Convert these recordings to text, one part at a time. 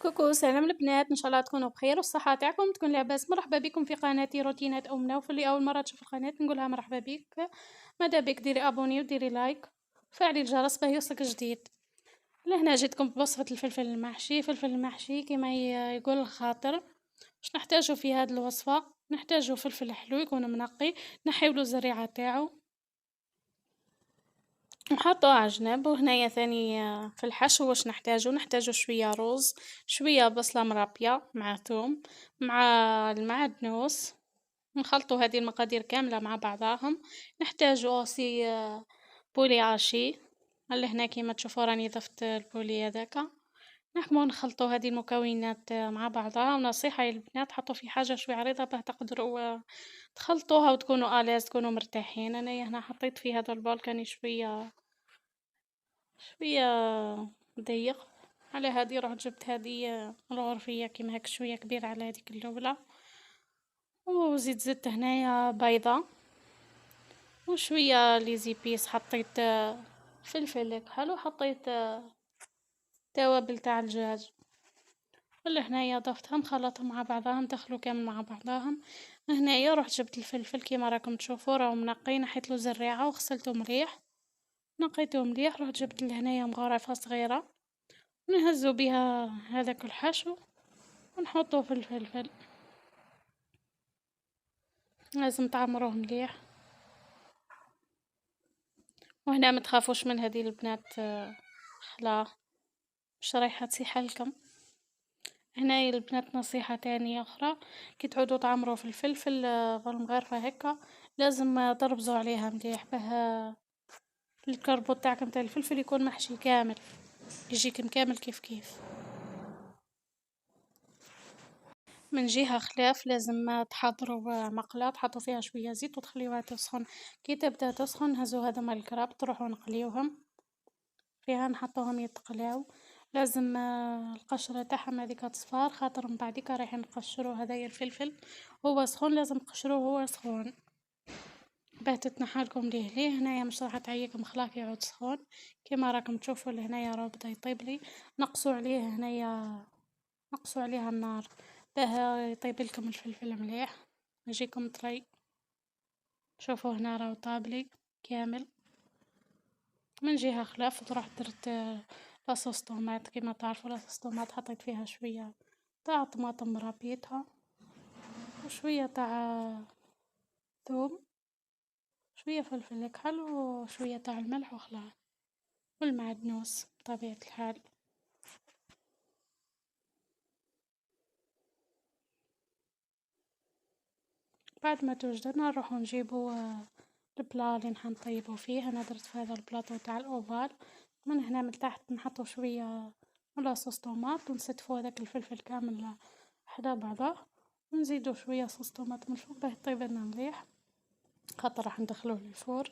كوكو، سلام البنات، ان شاء الله تكونوا بخير والصحه تاعكم تكون لاباس. مرحبا بكم في قناتي روتينات امنا، وفي اللي اول مره تشوف القناه نقولها مرحبا بك. ماذا بك ديري ابوني وديري لايك وفعلي الجرس باه يوصلك جديد. لهنا جيتكم بوصفه الفلفل المحشي. فلفل المحشي كما يقول الخاطر. واش نحتاجو في هذه الوصفه؟ نحتاجو فلفل حلو يكون منقي، نحيولو الزريعه تاعو نحطوه على جنب. وهنايا ثاني في الحشو واش نحتاجو شويه رز، شويه بصله مربيه مع ثوم، مع المعدنوس. نخلطوا هذه المقادير كامله مع بعضاهم. نحتاجو اوسي بولي عاشي. لهنا كيما تشوفوا راني ضفت البولي هذاك. نحكمو نخلطوا هذه المكونات مع بعضها. ونصيحه للبنات حطوا في حاجه شويه عريضه باه تقدروا تخلطوها وتكونوا الاز تكونوا مرتاحين. انا هنا حطيت في هذا البول كان شوية ضيق. على هذه رحت جبت هذه الغرفية كيما هيك شوية كبيرة على هذيك الأولى. وزيت زدت هنايا بيضة وشوية ليزي بيس. حطيت فلفل كحل، وحطيت توابل تاع الدجاج. اللي هنايا ضفتهم خلطهم مع بعضهم دخلوا كامل مع بعضهم. هنايا رحت جبت الفلفل كيما راكم تشوفوا راهو منقي، نحيت له زريعه وغسلته مليح. نقيته مليح. رحت جبت لهنايا مغرفه صغيره نهزو بها هذاك الحشو ونحطوه في الفلفل. لازم تعمروه مليح. وهنا ما تخافوش من هذه البنات، خلا مش رايحه تصيح لكم. هنا البنات نصيحه تانية اخرى، كي تعودوا تعمروا في الفلفل بالمغرفه هكا لازم تربزوا عليها مليح باه الكربوط تاعكم تاع الفلفل يكون محشي كامل، يجيك مكامل كيف كيف. من جهة خلاف لازم تحضروا مقلاة تحطوا فيها شوية زيت وتخليوها تسخن. كي تبدا تسخن هزو هذوما الكراب تروحوا نقليوهم فيها نحطوهم يتقلاو. لازم القشرة تاعهم هذيك تصفار، خاطر من بعديك رايحين نقشروا هذايا الفلفل هو سخون، لازم تقشروه هو سخون باه تتنحالكم ليه. هنايا مش راح تعيقكم خلاك يعود سخون. كما راكم تشوفوا لهنايا راه بدا يطيب لي. نقصوا عليه هنايا، نقصوا عليها النار باه يطيب لكم الفلفل مليح يجيكم طري. شوفوا هنا راهو طابلي كامل. من جهة خلاف رحت درت لاصوص طوماط. كيما تعرفوا لاصوص طوماط حطيت فيها شوية تاع طماطم ربيتها وشوية تاع ثوم، شوية فلفل كحل وشوية تاع الملح وخلاص، والمعدنوس بطبيعة الحال. بعد ما توجدنا نروحو نجيبو البلا اللي نطيبو فيه. انا درت في هذا البلاطو تاع الاوفال. من هنا من تحت نحطو شويه ولا صوص طوماط ونستفو هذاك الفلفل كامل حدا بعضه، ونزيدو شويه صوص طوماط من الفوق باه يطيب لنا مليح. خاطر راح ندخلوه للفور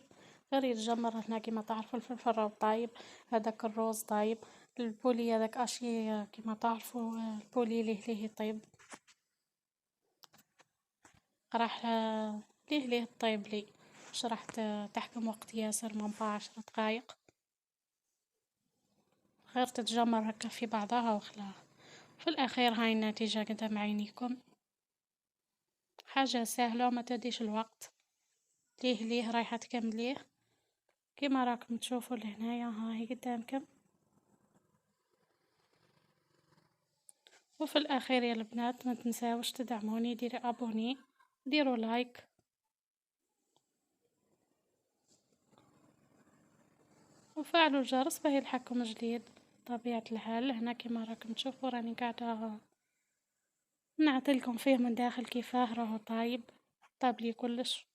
غير يتجمر. هنا كيما تعرفوا الفلفل راهو طايب، هذاك الروز طايب، البولي هذاك اشي كيما تعرفوا البولي ليه يطيب. راح ليه الطيب لي مش راح تحكم وقت ياسر من 10 دقايق، غير تتجمر هكا في بعضها وخلاص. في الاخير هاي النتيجة قدام عينيكم، حاجة سهلة وما تديش الوقت. ليه رايحة تكمليه كيما راكم تشوفوا لهنايا هاي قدامكم. وفي الاخير يا البنات ما تنساوش تدعموني، ديري ابوني، ديروا لايك، وفعلوا الجرس باه يلحقكم جديد. طبيعة الحال هنا كيما راكم تشوفوا راني قاعدة نعطيلكم فيه من داخل كيفاه راهو طايب، طاب لي كلش.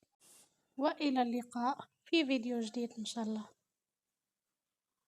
والى اللقاء في فيديو جديد ان شاء الله.